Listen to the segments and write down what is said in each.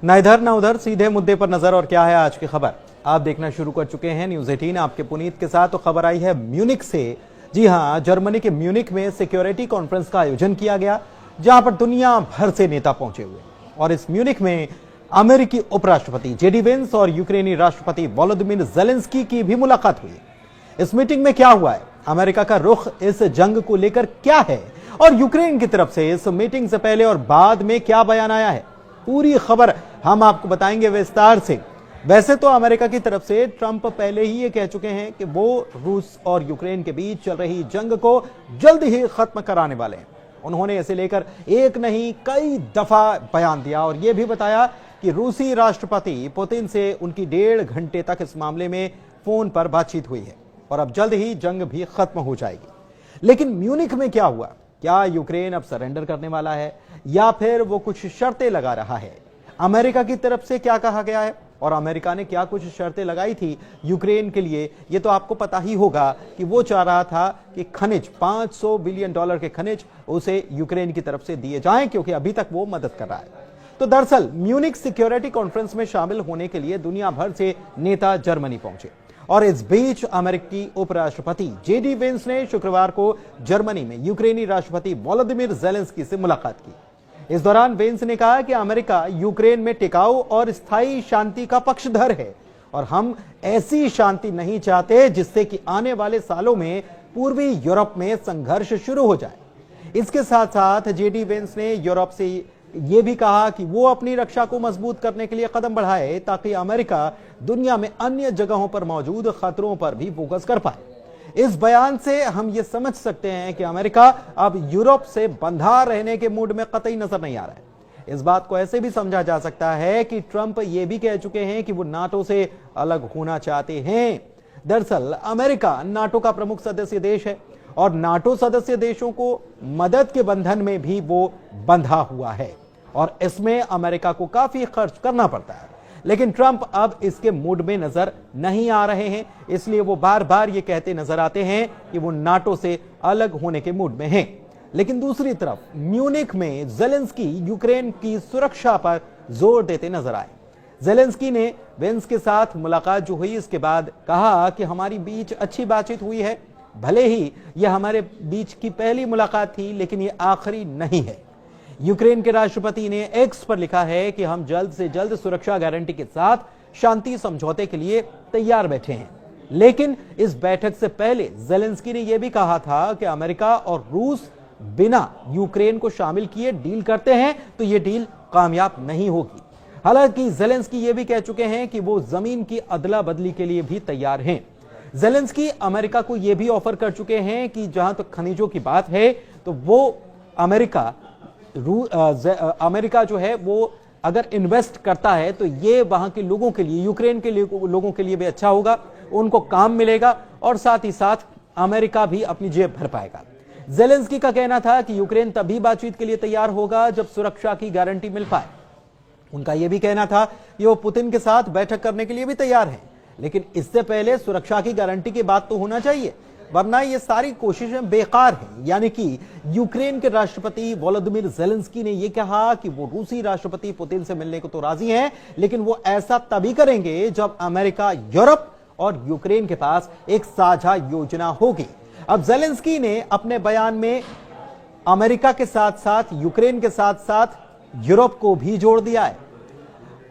ना इधर ना उधर, सीधे मुद्दे पर नजर। और क्या है आज की खबर, आप देखना शुरू कर चुके हैं न्यूज 18 आपके पुनीत के साथ। तो खबर आई है म्यूनिख से। जी हां, जर्मनी के म्यूनिख में सिक्योरिटी कॉन्फ्रेंस का आयोजन किया गया, जहां पर दुनिया भर से नेता पहुंचे हुए। और इस म्यूनिख में अमेरिकी उपराष्ट्रपति जेडी वेंस और यूक्रेनी राष्ट्रपति वोलोदिमीर जेलेंस्की की भी मुलाकात हुई। इस मीटिंग में क्या हुआ है, अमेरिका का रुख इस जंग को लेकर क्या है, और यूक्रेन की तरफ से इस मीटिंग से पहले और बाद में क्या बयान आया है, पूरी खबर हम आपको बताएंगे विस्तार से। वैसे तो अमेरिका की तरफ से ट्रंप पहले ही ये कह चुके हैं कि वो रूस और यूक्रेन के बीच चल रही जंग को जल्द ही खत्म कराने वाले हैं। उन्होंने इसे लेकर एक नहीं कई दफा बयान दिया और यह भी बताया कि रूसी राष्ट्रपति पुतिन से उनकी 1.5 घंटे तक इस मामले में फोन पर बातचीत हुई है और अब जल्द ही जंग भी खत्म हो जाएगी। लेकिन म्यूनिख में क्या हुआ, क्या यूक्रेन अब सरेंडर करने वाला है या फिर वो कुछ शर्तें लगा रहा है? अमेरिका की तरफ से क्या कहा गया है और अमेरिका ने क्या कुछ शर्तें लगाई थी यूक्रेन के लिए, ये तो आपको पता ही होगा कि वो चाह रहा था कि खनिज, $500 बिलियन के खनिज उसे यूक्रेन की तरफ से दिए जाएं, क्योंकि अभी तक वो मदद कर रहा है। तो दरअसल म्यूनिख सिक्योरिटी कॉन्फ्रेंस में शामिल होने के लिए दुनिया भर से नेता जर्मनी पहुंचे और इस बीच अमेरिकी उपराष्ट्रपति जेडी वेंस ने शुक्रवार को जर्मनी में यूक्रेनी राष्ट्रपति वोलोदिमीर जेलेंस्की से मुलाकात की। इस दौरान वेंस ने कहा कि अमेरिका यूक्रेन में टिकाऊ और स्थायी शांति का पक्षधर है और हम ऐसी शांति नहीं चाहते जिससे कि आने वाले सालों में पूर्वी यूरोप में संघर्ष शुरू हो जाए। इसके साथ साथ जेडी वेंस ने यूरोप से यह भी कहा कि वो अपनी रक्षा को मजबूत करने के लिए कदम बढ़ाए ताकि अमेरिका दुनिया में अन्य जगहों पर मौजूद खतरों पर भी फोकस कर पाए। इस बयान से हम ये समझ सकते हैं कि अमेरिका अब यूरोप से बंधा रहने के मूड में कतई नजर नहीं आ रहा है। इस बात को ऐसे भी समझा जा सकता है कि ट्रंप ये भी कह चुके हैं कि वो नाटो से अलग होना चाहते हैं। दरअसल अमेरिका नाटो का प्रमुख सदस्य देश है और नाटो सदस्य देशों को मदद के बंधन में भी वो बंधा हुआ है और इसमें अमेरिका को काफी खर्च करना पड़ता है। लेकिन ट्रंप अब इसके मूड में नजर नहीं आ रहे हैं, इसलिए वो बार बार ये कहते नजर आते हैं कि वो नाटो से अलग होने के मूड में हैं। लेकिन दूसरी तरफ म्यूनिख में जेलेंस्की यूक्रेन की सुरक्षा पर जोर देते नजर आए। जेलेंस्की ने वेंस के साथ मुलाकात जो हुई इसके बाद कहा कि हमारी बीच अच्छी बातचीत हुई है, भले ही यह हमारे बीच की पहली मुलाकात थी लेकिन ये आखिरी नहीं है। यूक्रेन के राष्ट्रपति ने एक्स पर लिखा है कि हम जल्द से जल्द सुरक्षा गारंटी के साथ शांति समझौते के लिए तैयार बैठे हैं। लेकिन इस बैठक से पहले जेलेंस्की ने यह भी कहा था कि अमेरिका और रूस बिना यूक्रेन को शामिल किए डील करते हैं तो यह डील कामयाब नहीं होगी। हालांकि जेलेंस्की यह भी कह चुके हैं कि वो जमीन की अदला बदली के लिए भी तैयार हैं। जेलेंस्की अमेरिका को यह भी ऑफर कर चुके हैं कि जहां तक खनिजों की बात है तो वो अमेरिका जो है वो अगर इन्वेस्ट करता है तो ये वहां के लोगों के लिए, यूक्रेन के लोगों के लिए भी अच्छा होगा, उनको काम मिलेगा और साथ ही साथ अमेरिका भी अपनी जेब भर पाएगा। जेलेंस्की का कहना था कि यूक्रेन तभी बातचीत के लिए तैयार होगा जब सुरक्षा की गारंटी मिल पाए। उनका यह भी कहना था कि वो पुतिन के साथ बैठक करने के लिए भी तैयार हैं, लेकिन इससे पहले सुरक्षा की गारंटी की बात तो होना चाहिए, वरना ये सारी कोशिशें बेकार हैं। यानी कि यूक्रेन के राष्ट्रपति वोलोदिमीर जेलेंस्की ने यह कहा कि वो रूसी राष्ट्रपति पुतिन से मिलने को तो राजी हैं, लेकिन वो ऐसा तभी करेंगे जब अमेरिका, यूरोप और यूक्रेन के पास एक साझा योजना होगी। अब जेलेंस्की ने अपने बयान में अमेरिका के साथ साथ यूक्रेन के साथ साथ यूरोप को भी जोड़ दिया है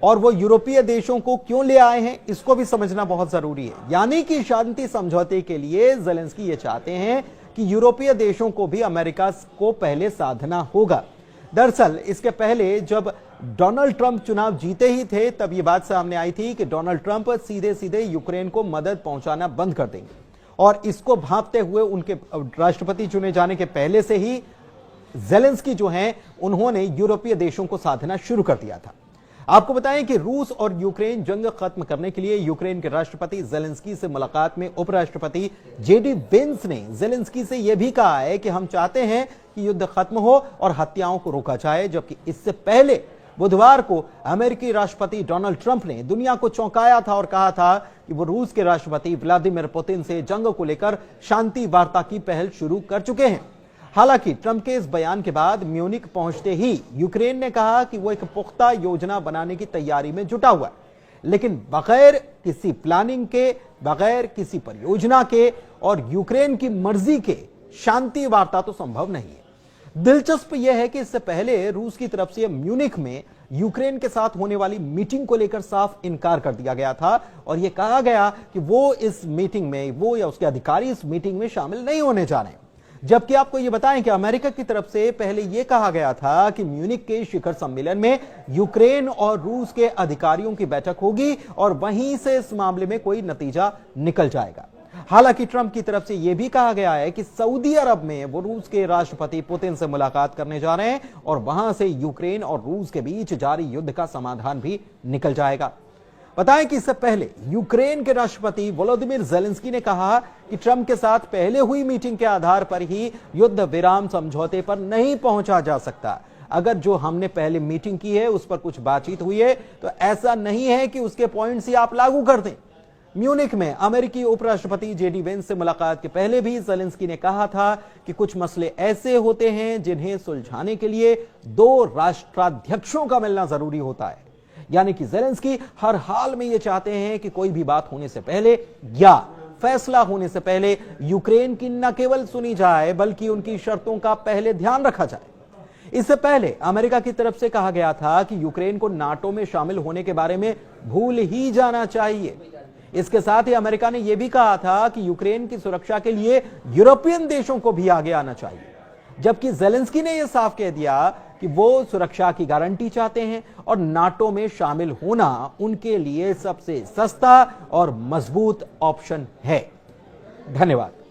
और वो यूरोपीय देशों को क्यों ले आए हैं इसको भी समझना बहुत जरूरी है। यानी कि शांति समझौते के लिए जेलेंस्की ये चाहते हैं कि यूरोपीय देशों को भी अमेरिका को पहले साधना होगा। दरअसल इसके पहले जब डोनाल्ड ट्रंप चुनाव जीते ही थे तब ये बात सामने आई थी कि डोनाल्ड ट्रंप सीधे सीधे यूक्रेन को मदद पहुंचाना बंद कर देंगे और इसको भांपते हुए उनके राष्ट्रपति चुने जाने के पहले से ही जेलेंस्की जो हैं उन्होंने यूरोपीय देशों को साधना शुरू कर दिया था। आपको बताएं कि रूस और यूक्रेन जंग खत्म करने के लिए यूक्रेन के राष्ट्रपति जेलेंस्की से मुलाकात में उपराष्ट्रपति जेडी वेंस ने जेलेंस्की से यह भी कहा है कि हम चाहते हैं कि युद्ध खत्म हो और हत्याओं को रोका जाए। जबकि इससे पहले बुधवार को अमेरिकी राष्ट्रपति डोनाल्ड ट्रंप ने दुनिया को चौंकाया था और कहा था कि वो रूस के राष्ट्रपति व्लादिमीर पुतिन से जंग को लेकर शांति वार्ता की पहल शुरू कर चुके हैं। हालांकि ट्रंप के इस बयान के बाद म्यूनिख पहुंचते ही यूक्रेन ने कहा कि वो एक पुख्ता योजना बनाने की तैयारी में जुटा हुआ है, लेकिन बगैर किसी प्लानिंग के, बगैर किसी परियोजना के और यूक्रेन की मर्जी के शांति वार्ता तो संभव नहीं है। दिलचस्प यह है कि इससे पहले रूस की तरफ से म्यूनिख में यूक्रेन के साथ होने वाली मीटिंग को लेकर साफ इनकार कर दिया गया था और यह कहा गया कि वो इस मीटिंग में, वो या उसके अधिकारी इस मीटिंग में शामिल नहीं होने जा रहे हैं। जबकि आपको यह बताएं कि अमेरिका की तरफ से पहले यह कहा गया था कि म्यूनिख के शिखर सम्मेलन में यूक्रेन और रूस के अधिकारियों की बैठक होगी और वहीं से इस मामले में कोई नतीजा निकल जाएगा। हालांकि ट्रंप की तरफ से यह भी कहा गया है कि सऊदी अरब में वो रूस के राष्ट्रपति पुतिन से मुलाकात करने जा रहे हैं और वहां से यूक्रेन और रूस के बीच जारी युद्ध का समाधान भी निकल जाएगा। बताएं कि इससे पहले यूक्रेन के राष्ट्रपति वोलोदिमीर ज़ेलेंस्की ने कहा कि ट्रंप के साथ पहले हुई मीटिंग के आधार पर ही युद्ध विराम समझौते पर नहीं पहुंचा जा सकता। अगर जो हमने पहले मीटिंग की है उस पर कुछ बातचीत हुई है तो ऐसा नहीं है कि उसके पॉइंट्स ही आप लागू कर दें। म्यूनिख में अमेरिकी उपराष्ट्रपति जेडी वेंस से मुलाकात के पहले भी ज़ेलेंस्की ने कहा था कि कुछ मसले ऐसे होते हैं जिन्हें सुलझाने के लिए दो राष्ट्राध्यक्षों का मिलना जरूरी होता है। यानी कि ज़ेलेंस्की हर हाल में यह चाहते हैं कि कोई भी बात होने से पहले या फैसला होने से पहले यूक्रेन की न केवल सुनी जाए बल्कि उनकी शर्तों का पहले ध्यान रखा जाए। इससे पहले अमेरिका की तरफ से कहा गया था कि यूक्रेन को नाटो में शामिल होने के बारे में भूल ही जाना चाहिए। इसके साथ ही अमेरिका ने यह भी कहा था कि यूक्रेन की सुरक्षा के लिए यूरोपियन देशों को भी आगे आना चाहिए, जबकि ज़ेलेंस्की ने यह साफ कह दिया कि वो सुरक्षा की गारंटी चाहते हैं और नाटो में शामिल होना उनके लिए सबसे सस्ता और मजबूत ऑप्शन है। धन्यवाद।